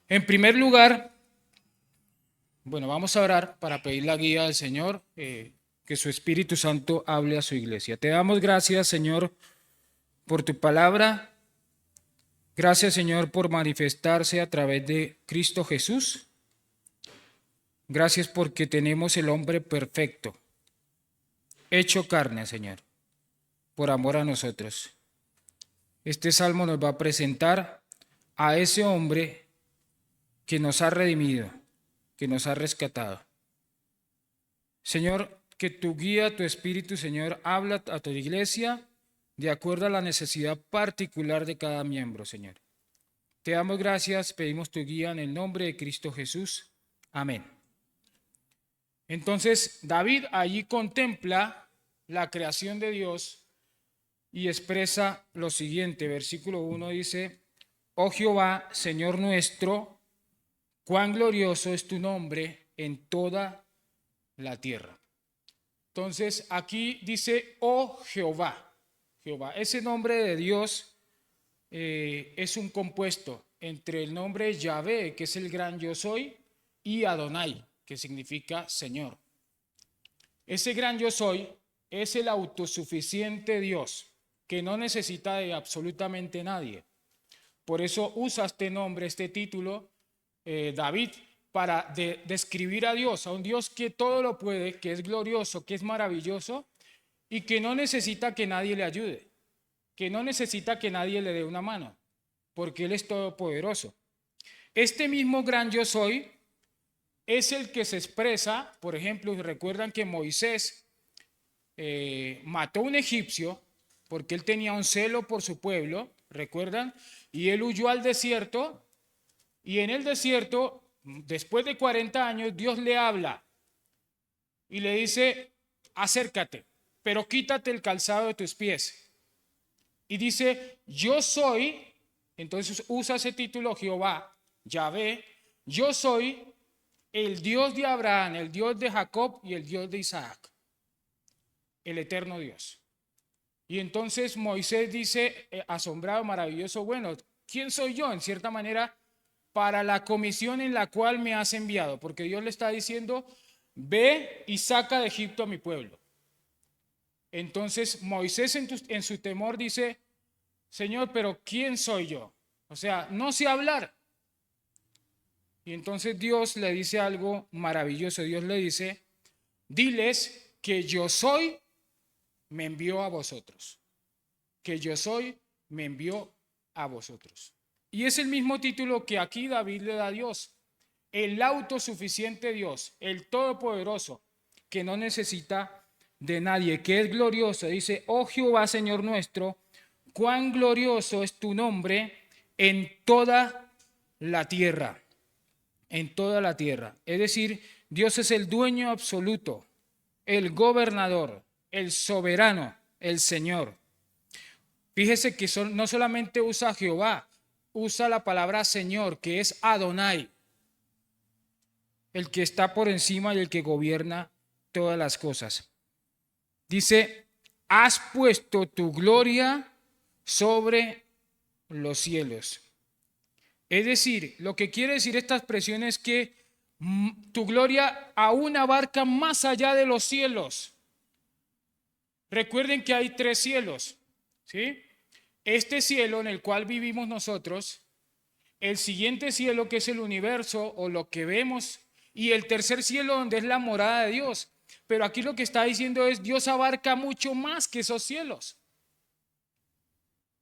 En primer lugar, bueno, vamos a orar para pedir la guía del Señor, que su Espíritu Santo hable a su iglesia. Te damos gracias, Señor, por tu palabra. Gracias, Señor, por manifestarse a través de Cristo Jesús. Gracias porque tenemos el hombre perfecto, hecho carne, Señor, por amor a nosotros. Este salmo nos va a presentar a ese hombre que nos ha redimido, que nos ha rescatado. Señor, que tu guía, tu Espíritu, Señor, habla a tu iglesia de acuerdo a la necesidad particular de cada miembro, Señor. Te damos gracias, pedimos tu guía en el nombre de Cristo Jesús. Amén. Entonces, David allí contempla la creación de Dios y expresa lo siguiente. Versículo 1 dice: Oh Jehová, Señor nuestro, cuán glorioso es tu nombre en toda la tierra. Entonces, aquí dice, oh Jehová. Jehová, ese nombre de Dios es un compuesto entre el nombre Yahvé, que es el gran yo soy, y Adonai, que significa Señor. Ese gran yo soy es el autosuficiente Dios, que no necesita de absolutamente nadie. Por eso usa este nombre, este título, David, para describir a Dios, a un Dios que todo lo puede, que es glorioso, que es maravilloso y que no necesita que nadie le ayude, que no necesita que nadie le dé una mano, porque Él es todopoderoso. Este mismo gran yo soy es el que se expresa, por ejemplo, recuerdan que Moisés mató a un egipcio porque él tenía un celo por su pueblo, recuerdan, y él huyó al desierto, y en el desierto, después de 40 años, Dios le habla y le dice: acércate, pero quítate el calzado de tus pies. Y dice: yo soy, entonces usa ese título Jehová, Yahvé, yo soy el Dios de Abraham, el Dios de Jacob y el Dios de Isaac, el eterno Dios. Y entonces Moisés dice, asombrado, maravilloso, bueno, ¿quién soy yo? En cierta manera, para la comisión en la cual me has enviado, porque Dios le está diciendo: ve y saca de Egipto a mi pueblo. Entonces Moisés en su temor dice: Señor, pero ¿quién soy yo? O sea, no sé hablar. Y entonces Dios le dice algo maravilloso. Dios le dice: diles que yo soy, me envió a vosotros. Que yo soy, me envió a vosotros. Y es el mismo título que aquí David le da a Dios: el autosuficiente Dios, el todopoderoso, que no necesita de nadie, que es glorioso. Dice: oh Jehová, Señor nuestro, cuán glorioso es tu nombre en toda la tierra. En toda la tierra. Es decir, Dios es el dueño absoluto, el gobernador, el soberano, el Señor. Fíjese que no solamente usa Jehová, usa la palabra Señor, que es Adonai, el que está por encima y el que gobierna todas las cosas. Dice: has puesto tu gloria sobre los cielos. Es decir, lo que quiere decir esta expresión es que tu gloria aún abarca más allá de los cielos. Recuerden que hay 3 cielos, ¿sí? Este cielo en el cual vivimos nosotros, el siguiente cielo que es el universo o lo que vemos, y el tercer cielo donde es la morada de Dios. Pero aquí lo que está diciendo es: Dios abarca mucho más que esos cielos.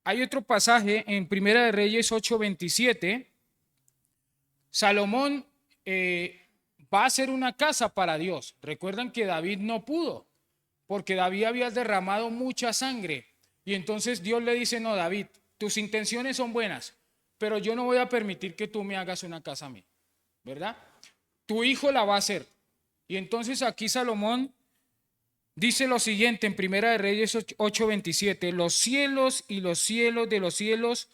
Hay otro pasaje en Primera de Reyes 8:27. Salomón va a hacer una casa para Dios. Recuerdan que David no pudo, porque David había derramado mucha sangre. Y entonces Dios le dice: no, David, tus intenciones son buenas, pero yo no voy a permitir que tú me hagas una casa a mí, ¿verdad? Tu hijo la va a hacer. Y entonces aquí Salomón dice lo siguiente en Primera de Reyes 8:27: los cielos y los cielos de los cielos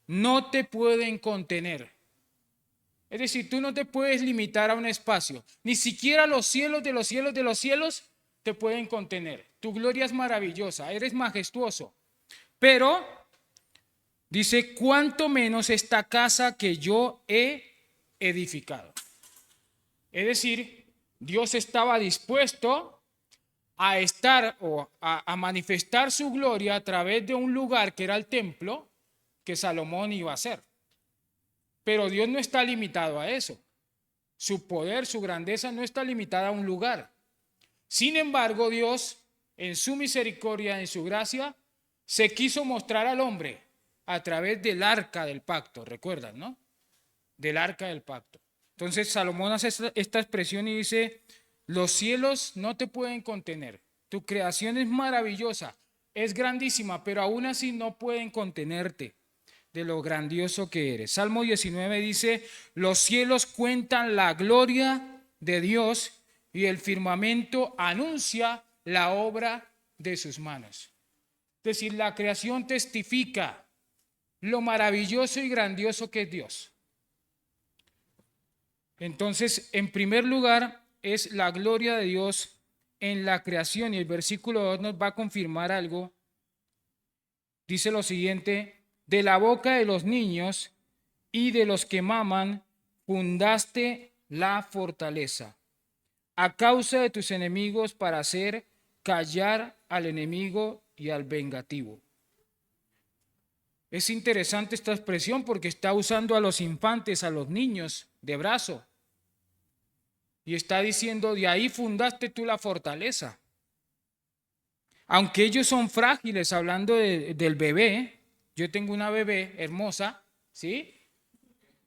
no te pueden contener. Es decir, tú no te puedes limitar a un espacio. Ni siquiera los cielos de los cielos de los cielos te pueden contener. Tu gloria es maravillosa, eres majestuoso. Pero dice: cuánto menos esta casa que yo he edificado. Es decir, Dios estaba dispuesto a estar o a manifestar su gloria a través de un lugar que era el templo que Salomón iba a hacer. Pero Dios no está limitado a eso. Su poder, su grandeza no está limitada a un lugar. Sin embargo, Dios, en su misericordia, en su gracia, se quiso mostrar al hombre a través del arca del pacto, ¿recuerdan, no? Del arca del pacto. Entonces Salomón hace esta expresión y dice, los cielos no te pueden contener. Tu creación es maravillosa, es grandísima, pero aún así no pueden contenerte de lo grandioso que eres. Salmo 19 dice, los cielos cuentan la gloria de Dios y el firmamento anuncia la obra de sus manos. Es decir, la creación testifica lo maravilloso y grandioso que es Dios. Entonces, en primer lugar, es la gloria de Dios en la creación, y el versículo 2 nos va a confirmar algo. Dice lo siguiente, de la boca de los niños y de los que maman, fundaste la fortaleza, a causa de tus enemigos para hacer callar al enemigo y al vengativo. Es interesante esta expresión porque está usando a los infantes, a los niños de brazo. Y está diciendo, de ahí fundaste tú la fortaleza. Aunque ellos son frágiles, hablando del bebé, yo tengo una bebé hermosa, ¿sí?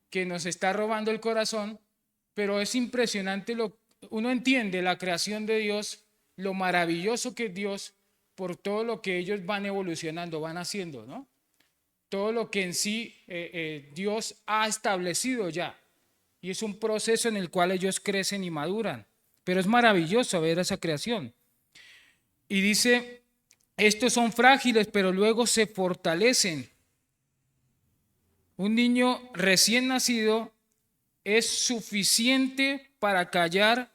Que nos está robando el corazón, pero es impresionante, uno entiende la creación de Dios, lo maravilloso que es Dios, por todo lo que ellos van evolucionando, van haciendo, ¿no? Todo lo que en sí Dios ha establecido ya. Y es un proceso en el cual ellos crecen y maduran. Pero es maravilloso ver esa creación. Y dice, estos son frágiles, pero luego se fortalecen. Un niño recién nacido es suficiente para callar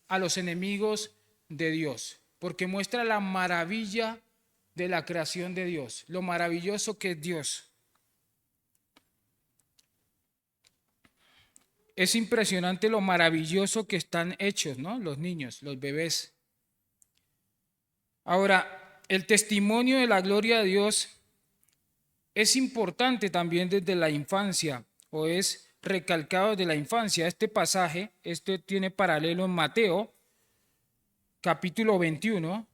a los enemigos de Dios, porque muestra la maravilla de la creación de Dios, lo maravilloso que es Dios. Es impresionante lo maravilloso que están hechos, ¿no? Los niños, los bebés. Ahora, el testimonio de la gloria de Dios es importante también desde la infancia, o es recalcado desde la infancia. Este pasaje, tiene paralelo en Mateo, capítulo 21.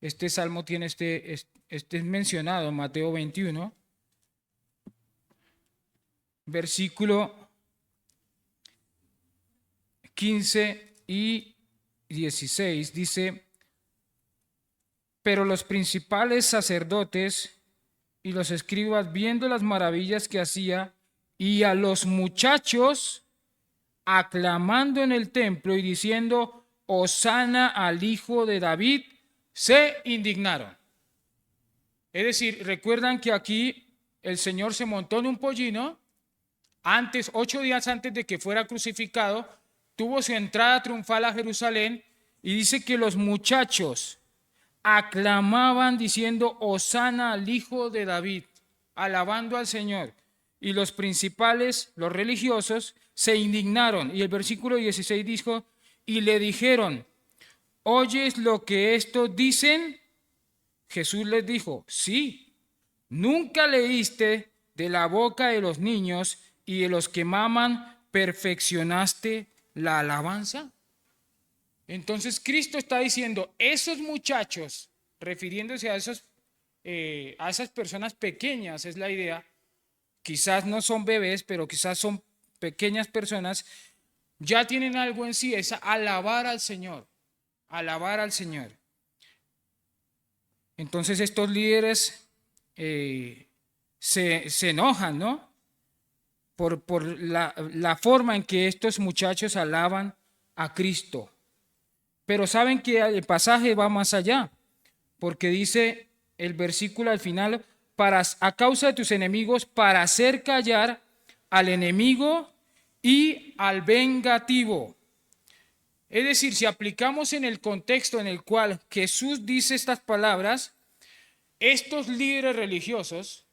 Este salmo tiene es mencionado en Mateo 21, versículo 15 y 16, dice, pero los principales sacerdotes y los escribas, viendo las maravillas que hacía, y a los muchachos aclamando en el templo y diciendo, Hosana al Hijo de David, se indignaron. Es decir, recuerdan que aquí el Señor se montó en un pollino, 8 días antes de que fuera crucificado, tuvo su entrada triunfal a Jerusalén, y dice que los muchachos aclamaban diciendo, Hosana al Hijo de David, alabando al Señor. Y los principales, los religiosos, se indignaron. Y el versículo 16 dijo, y le dijeron, ¿oyes lo que estos dicen? Jesús les dijo, sí, ¿nunca leíste de la boca de los niños y de los que maman perfeccionaste la alabanza? Entonces Cristo está diciendo, esos muchachos, refiriéndose a esas personas pequeñas, es la idea, quizás no son bebés, pero quizás son pequeñas personas, ya tienen algo en sí, es alabar al Señor, alabar al Señor. Entonces estos líderes se enojan, ¿no? Por la forma en que estos muchachos alaban a Cristo. Pero saben que el pasaje va más allá, porque dice el versículo al final, a causa de tus enemigos, para hacer callar al enemigo y al vengativo. Es decir, si aplicamos en el contexto en el cual Jesús dice estas palabras, estos líderes religiosos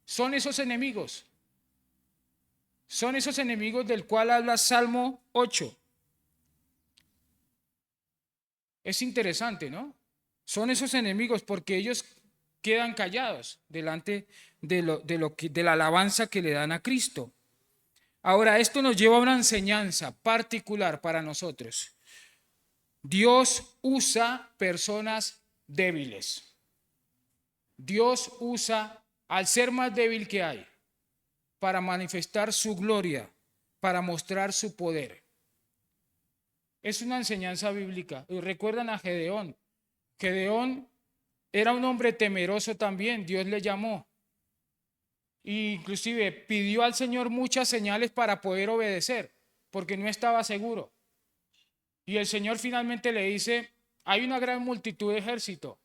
son esos enemigos. Son esos enemigos del cual habla Salmo 8. Es interesante, ¿no? Son esos enemigos porque ellos quedan callados delante de la alabanza que le dan a Cristo. Ahora, esto nos lleva a una enseñanza particular para nosotros. Dios usa personas débiles. Dios usa al ser más débil que hay para manifestar su gloria, para mostrar su poder. Es una enseñanza bíblica. Y recuerdan a Gedeón. Gedeón era un hombre temeroso también, Dios le llamó. E inclusive pidió al Señor muchas señales para poder obedecer, porque no estaba seguro. Y el Señor finalmente le dice, hay una gran multitud de ejército.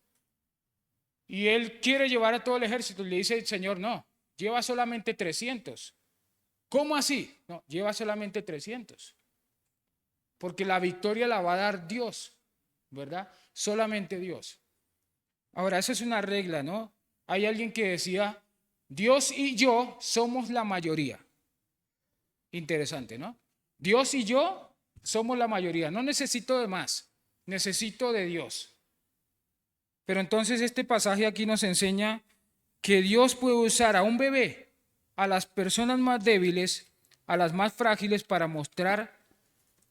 Y él quiere llevar a todo el ejército. Y le dice el Señor, no, lleva solamente 300. ¿Cómo así? No, lleva solamente 300. Porque la victoria la va a dar Dios, ¿verdad? Solamente Dios. Ahora, esa es una regla, ¿no? Hay alguien que decía, Dios y yo somos la mayoría. Interesante, ¿no? Dios y yo somos la mayoría. No necesito de más, necesito de Dios. Pero entonces este pasaje aquí nos enseña que Dios puede usar a un bebé, a las personas más débiles, a las más frágiles para mostrar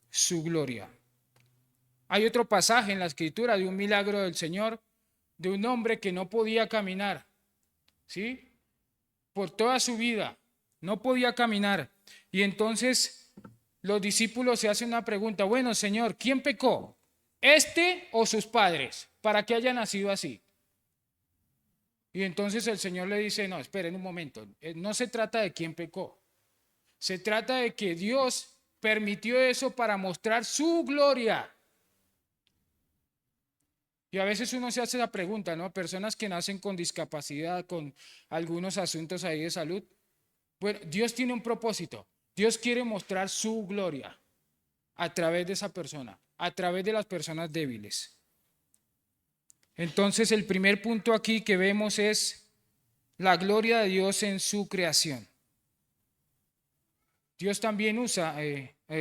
su gloria. Hay otro pasaje en la escritura de un milagro del Señor, de un hombre que no podía caminar, ¿sí? Por toda su vida, no podía caminar. Y entonces los discípulos se hacen una pregunta, bueno, Señor, ¿quién pecó? ¿Este o sus padres? Para que haya nacido así. Y entonces el Señor le dice, no, esperen un momento, no se trata de quién pecó. Se trata de que Dios permitió eso para mostrar su gloria. Y a veces uno se hace la pregunta, ¿no? Personas que nacen con discapacidad, con algunos asuntos ahí de salud. Bueno, Dios tiene un propósito. Dios quiere mostrar su gloria a través de esa persona, a través de las personas débiles. Entonces, el primer punto aquí que vemos es la gloria de Dios en su creación. Dios también usa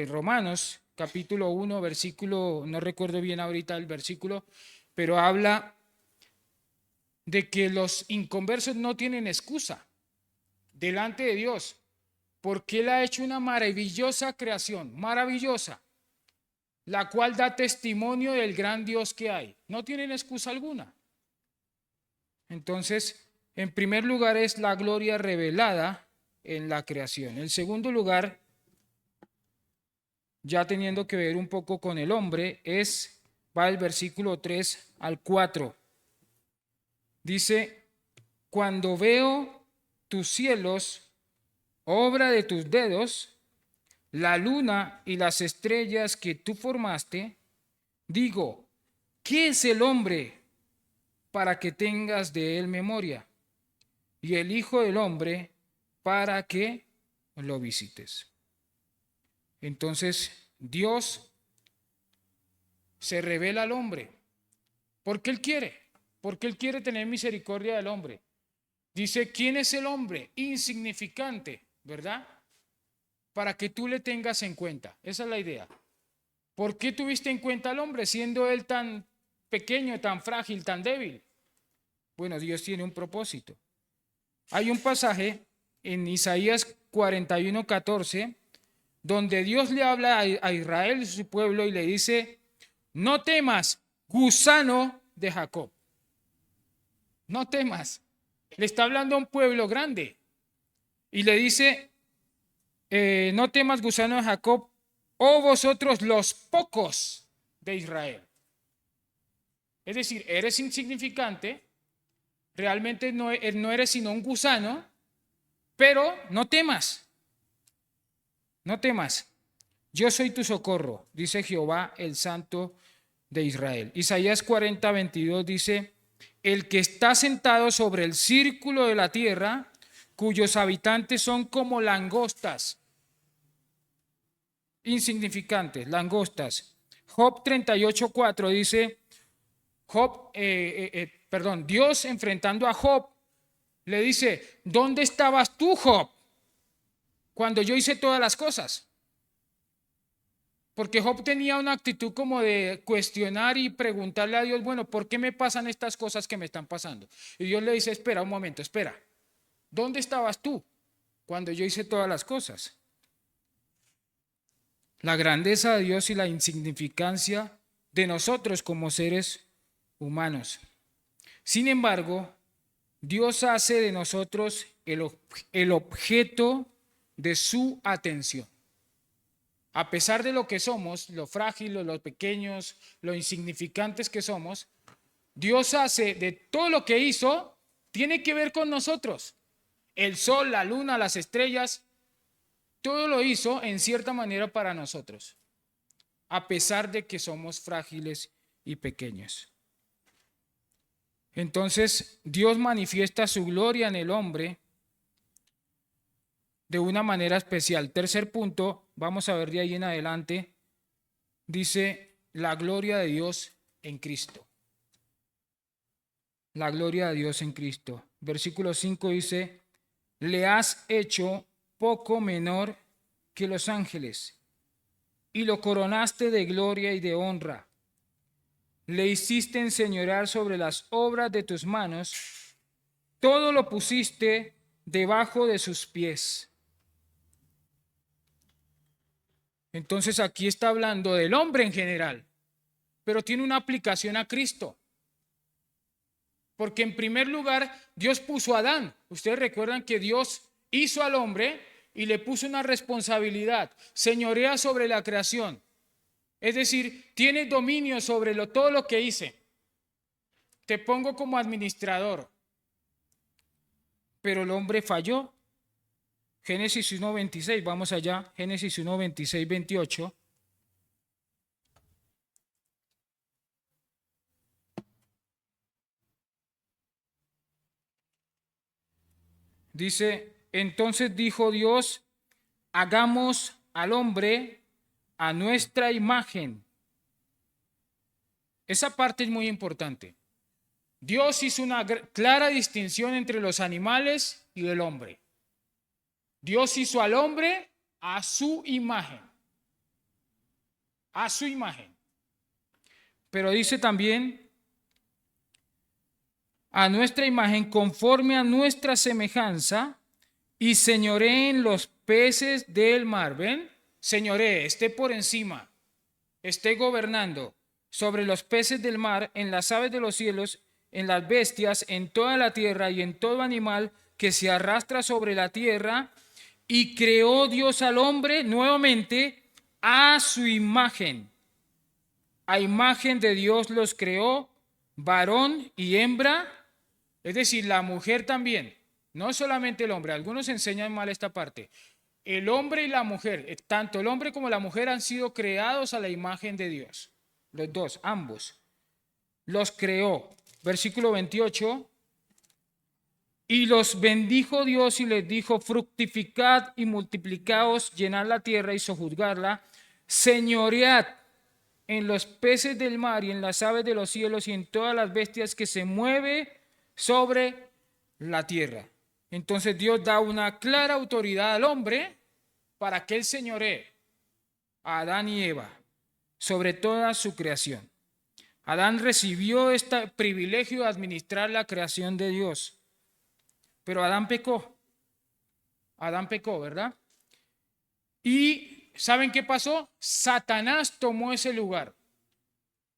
Romanos capítulo 1, versículo, no recuerdo bien ahorita el versículo, pero habla de que los inconversos no tienen excusa delante de Dios, porque Él ha hecho una maravillosa creación, maravillosa, la cual da testimonio del gran Dios que hay. No tienen excusa alguna. Entonces, en primer lugar es la gloria revelada en la creación. En segundo lugar, ya teniendo que ver un poco con el hombre, va el versículo 3 al 4. Dice, cuando veo tus cielos, obra de tus dedos, la luna y las estrellas que tú formaste, digo, ¿qué es el hombre para que tengas de él memoria? Y el Hijo del Hombre para que lo visites. Entonces, Dios se revela al hombre porque Él quiere tener misericordia del hombre. Dice, ¿quién es el hombre? Insignificante, ¿verdad? Para que tú le tengas en cuenta. Esa es la idea. ¿Por qué tuviste en cuenta al hombre siendo él tan pequeño, tan frágil, tan débil? Bueno, Dios tiene un propósito. Hay un pasaje en Isaías 41:14 donde Dios le habla a Israel y su pueblo y le dice, no temas, gusano de Jacob. No temas. Le está hablando a un pueblo grande y le dice, no temas, gusano de Jacob, oh vosotros los pocos de Israel. Es decir, eres insignificante, realmente no eres sino un gusano, pero no temas, no temas. Yo soy tu socorro, dice Jehová, el Santo de Israel. Isaías 40:22 dice, el que está sentado sobre el círculo de la tierra, cuyos habitantes son como langostas, insignificantes, langostas. Job 38:4 dice, Dios enfrentando a Job, le dice, ¿dónde estabas tú, Job? cuando yo hice todas las cosas. Porque Job tenía una actitud como de cuestionar y preguntarle a Dios, bueno, ¿por qué me pasan estas cosas que me están pasando? Y Dios le dice, espera un momento, espera. ¿Dónde estabas tú cuando yo hice todas las cosas? La grandeza de Dios y la insignificancia de nosotros como seres humanos. Sin embargo, Dios hace de nosotros el objeto de su atención. A pesar de lo que somos, lo frágiles, lo pequeños, lo insignificantes que somos, Dios hace de todo lo que hizo, tiene que ver con nosotros. El sol, la luna, las estrellas, todo lo hizo en cierta manera para nosotros, a pesar de que somos frágiles y pequeños. Entonces, Dios manifiesta su gloria en el hombre de una manera especial. Tercer punto, vamos a ver de ahí en adelante, dice la gloria de Dios en Cristo. La gloria de Dios en Cristo. Versículo 5 dice, le has hecho poco menor que los ángeles y lo coronaste de gloria y de honra. Le hiciste enseñorear sobre las obras de tus manos, todo lo pusiste debajo de sus pies. Entonces aquí está hablando del hombre en general, pero tiene una aplicación a Cristo. Porque en primer lugar, Dios puso a Adán. Ustedes recuerdan que Dios hizo al hombre y le puso una responsabilidad. Señorea sobre la creación. Es decir, tiene dominio sobre todo lo que hice. Te pongo como administrador. Pero el hombre falló. Génesis 1:26, vamos allá. Génesis 1:26, 28. Dice, entonces dijo Dios, hagamos al hombre a nuestra imagen. Esa parte es muy importante. Dios hizo una clara distinción entre los animales y el hombre. Dios hizo al hombre a su imagen. A su imagen. Pero dice también, a nuestra imagen, conforme a nuestra semejanza, y señoreen los peces del mar. ¿Ven? Señoree, esté por encima, esté gobernando sobre los peces del mar, en las aves de los cielos, en las bestias, en toda la tierra y en todo animal que se arrastra sobre la tierra. Y creó Dios al hombre nuevamente a su imagen. A imagen de Dios los creó, varón y hembra. Es decir, la mujer también, no solamente el hombre. Algunos enseñan mal esta parte. El hombre y la mujer, tanto el hombre como la mujer han sido creados a la imagen de Dios. Los dos, ambos. Los creó. Versículo 28. Y los bendijo Dios y les dijo, fructificad y multiplicaos, llenad la tierra y sojuzgarla, señoread en los peces del mar y en las aves de los cielos y en todas las bestias que se mueven sobre la tierra. Entonces Dios da una clara autoridad al hombre para que él señoree a Adán y Eva sobre toda su creación. Adán recibió este privilegio de administrar la creación de Dios, pero Adán pecó. Adán pecó, ¿verdad? Y ¿saben qué pasó? Satanás tomó ese lugar.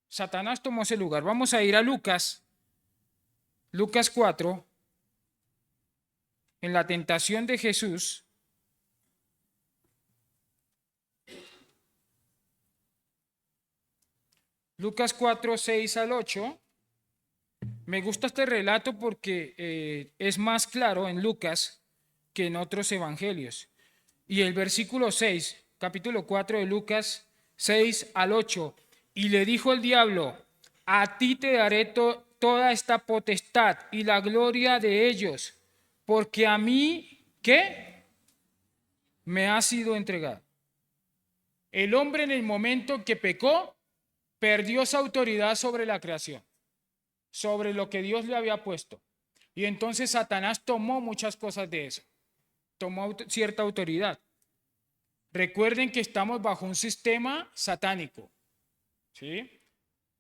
Satanás tomó ese lugar. Vamos a ir a Lucas. Lucas 4, en la tentación de Jesús, Lucas 4, 6 al 8, me gusta este relato porque es más claro en Lucas que en otros evangelios. Y el versículo 6, capítulo 4 de Lucas 6 al 8, y le dijo el diablo, a ti te daré toda esta potestad y la gloria de ellos, porque a mí, ¿qué? Me ha sido entregado. El hombre en el momento que pecó, perdió esa autoridad sobre la creación, sobre lo que Dios le había puesto. Y entonces Satanás tomó muchas cosas de eso, tomó cierta autoridad. Recuerden que estamos bajo un sistema satánico, ¿sí?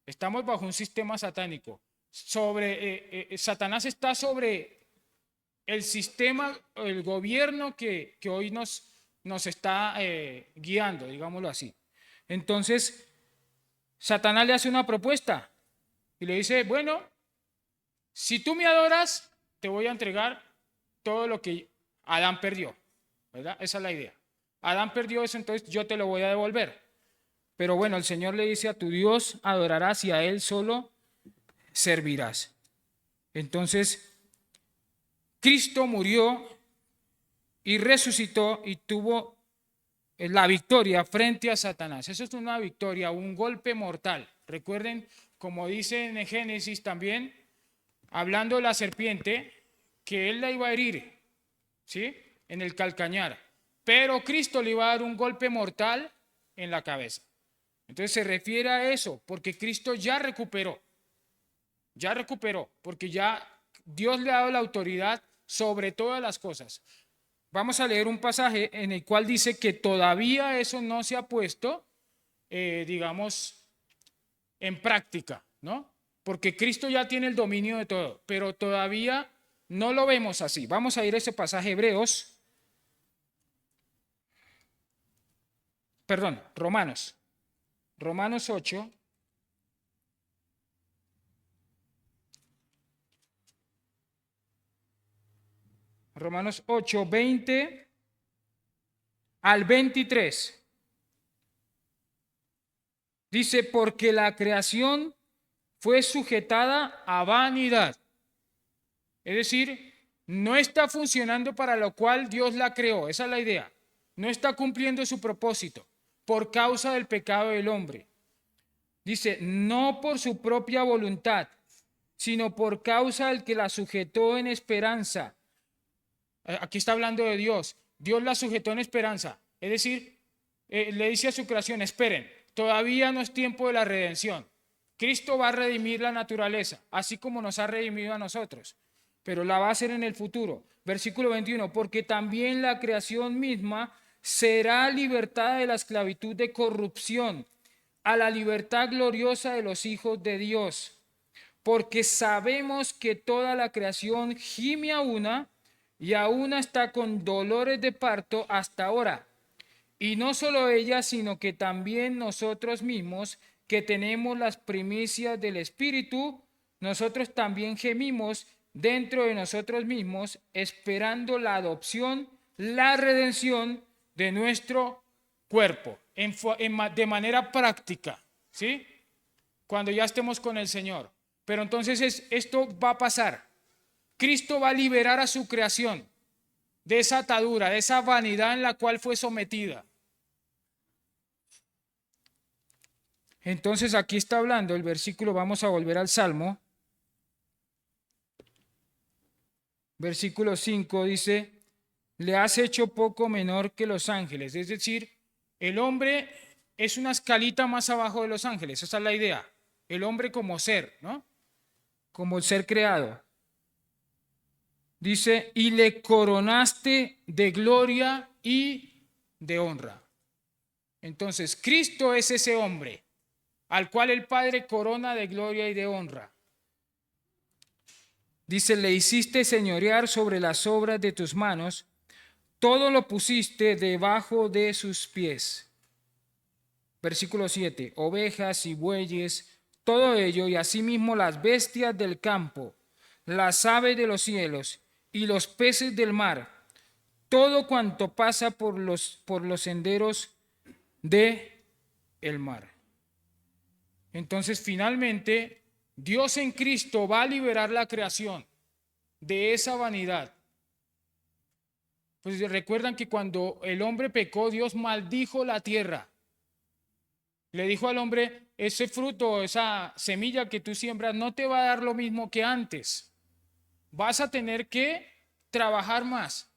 Estamos bajo un sistema satánico. Satanás está sobre el sistema, el gobierno que hoy nos está guiando, digámoslo así. Entonces, Satanás le hace una propuesta y le dice, bueno, si tú me adoras, te voy a entregar todo lo que Adán perdió, ¿verdad? Esa es la idea. Adán perdió eso, entonces yo te lo voy a devolver. Pero bueno, el Señor le dice, a tu Dios adorarás y a Él solo servirás. Entonces, Cristo murió y resucitó y tuvo la victoria frente a Satanás. Eso es una victoria, un golpe mortal. Recuerden, como dice en Génesis también, hablando de la serpiente, que él la iba a herir, ¿sí? En el calcañar. Pero Cristo le iba a dar un golpe mortal en la cabeza. Entonces se refiere a eso, porque Cristo ya recuperó, porque ya Dios le ha dado la autoridad sobre todas las cosas. Vamos a leer un pasaje en el cual dice que todavía eso no se ha puesto, digamos, en práctica, ¿no? Porque Cristo ya tiene el dominio de todo, pero todavía no lo vemos así. Vamos a ir a ese pasaje Romanos 8. Romanos 8, 20 al 23. Dice, porque la creación fue sujetada a vanidad. Es decir, no está funcionando para lo cual Dios la creó. Esa es la idea. No está cumpliendo su propósito por causa del pecado del hombre. Dice, no por su propia voluntad, sino por causa del que la sujetó en esperanza. Aquí está hablando de Dios. Dios la sujetó en esperanza. Es decir, le dice a su creación, esperen, todavía no es tiempo de la redención. Cristo va a redimir la naturaleza, así como nos ha redimido a nosotros, pero la va a hacer en el futuro. Versículo 21, porque también la creación misma será libertada de la esclavitud de corrupción a la libertad gloriosa de los hijos de Dios. Porque sabemos que toda la creación gime a una y aún está con dolores de parto hasta ahora. Y no solo ella, sino que también nosotros mismos, que tenemos las primicias del Espíritu, nosotros también gemimos dentro de nosotros mismos, esperando la adopción, la redención de nuestro cuerpo, de manera práctica, ¿sí? Cuando ya estemos con el Señor. Pero entonces esto va a pasar. Cristo va a liberar a su creación de esa atadura, de esa vanidad en la cual fue sometida. Entonces aquí está hablando el versículo, vamos a volver al Salmo. Versículo 5 dice, le has hecho poco menor que los ángeles. Es decir, el hombre es una escalita más abajo de los ángeles. Esa es la idea. El hombre como ser, ¿no? Como el ser creado. Dice, y le coronaste de gloria y de honra. Entonces, Cristo es ese hombre al cual el Padre corona de gloria y de honra. Dice, le hiciste señorear sobre las obras de tus manos, todo lo pusiste debajo de sus pies. Versículo 7, ovejas y bueyes, todo ello, y asimismo las bestias del campo, las aves de los cielos y los peces del mar, todo cuanto pasa por los senderos de el mar. Entonces, finalmente, Dios en Cristo va a liberar la creación de esa vanidad. Pues recuerdan que cuando el hombre pecó, Dios maldijo la tierra. Le dijo al hombre, ese fruto, esa semilla que tú siembras no te va a dar lo mismo que antes. Vas a tener que trabajar más.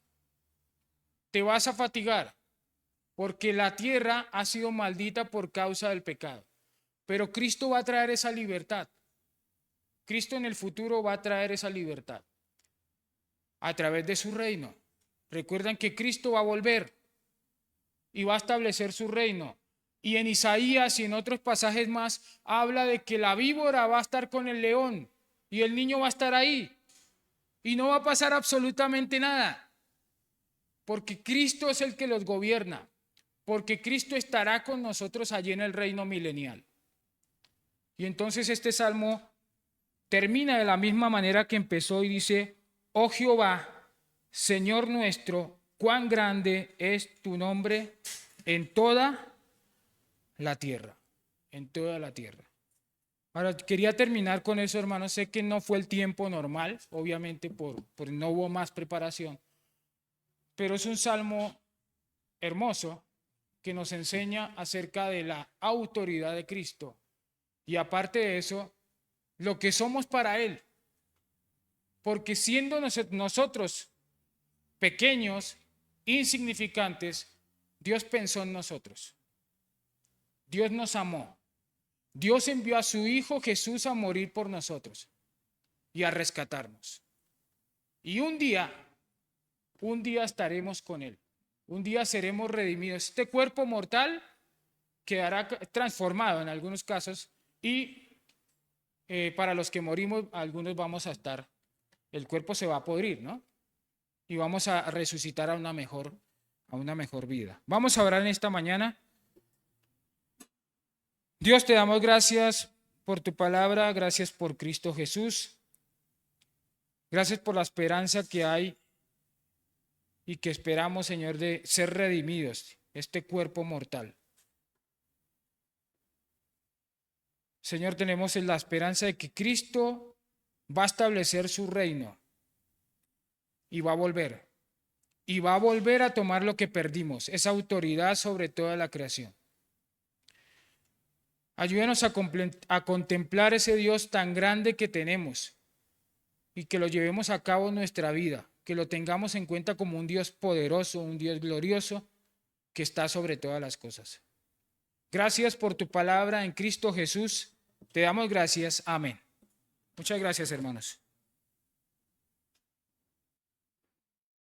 Te vas a fatigar, porque la tierra ha sido maldita por causa del pecado. Pero Cristo va a traer esa libertad. Cristo en el futuro va a traer esa libertad a través de su reino. Recuerdan que Cristo va a volver. y va a establecer su reino. Y en Isaías y en otros pasajes más habla de que la víbora va a estar con el león y el niño va a estar ahí y no va a pasar absolutamente nada, porque Cristo es el que los gobierna, porque Cristo estará con nosotros allí en el reino milenial. Y entonces este salmo termina de la misma manera que empezó y dice: oh Jehová, Señor nuestro, cuán grande es tu nombre en toda la tierra, en toda la tierra. Ahora, quería terminar con eso, hermanos. Sé que no fue el tiempo normal, obviamente por no hubo más preparación, pero es un salmo hermoso que nos enseña acerca de la autoridad de Cristo y aparte de eso, lo que somos para Él. Porque siendo nosotros pequeños, insignificantes, Dios pensó en nosotros. Dios nos amó. Dios envió a su Hijo Jesús a morir por nosotros y a rescatarnos. Y un día estaremos con Él. Un día seremos redimidos. Este cuerpo mortal quedará transformado en algunos casos y para los que morimos, algunos vamos a estar, el cuerpo se va a podrir, ¿no? Y vamos a resucitar a una mejor vida. Vamos a orar en esta mañana. Dios, te damos gracias por tu palabra, gracias por Cristo Jesús. Gracias por la esperanza que hay y que esperamos, Señor, de ser redimidos, este cuerpo mortal. Señor, tenemos la esperanza de que Cristo va a establecer su reino y va a volver. Y va a volver a tomar lo que perdimos, esa autoridad sobre toda la creación. Ayúdanos a contemplar ese Dios tan grande que tenemos y que lo llevemos a cabo en nuestra vida, que lo tengamos en cuenta como un Dios poderoso, un Dios glorioso que está sobre todas las cosas. Gracias por tu palabra en Cristo Jesús. Te damos gracias. Amén. Muchas gracias, hermanos.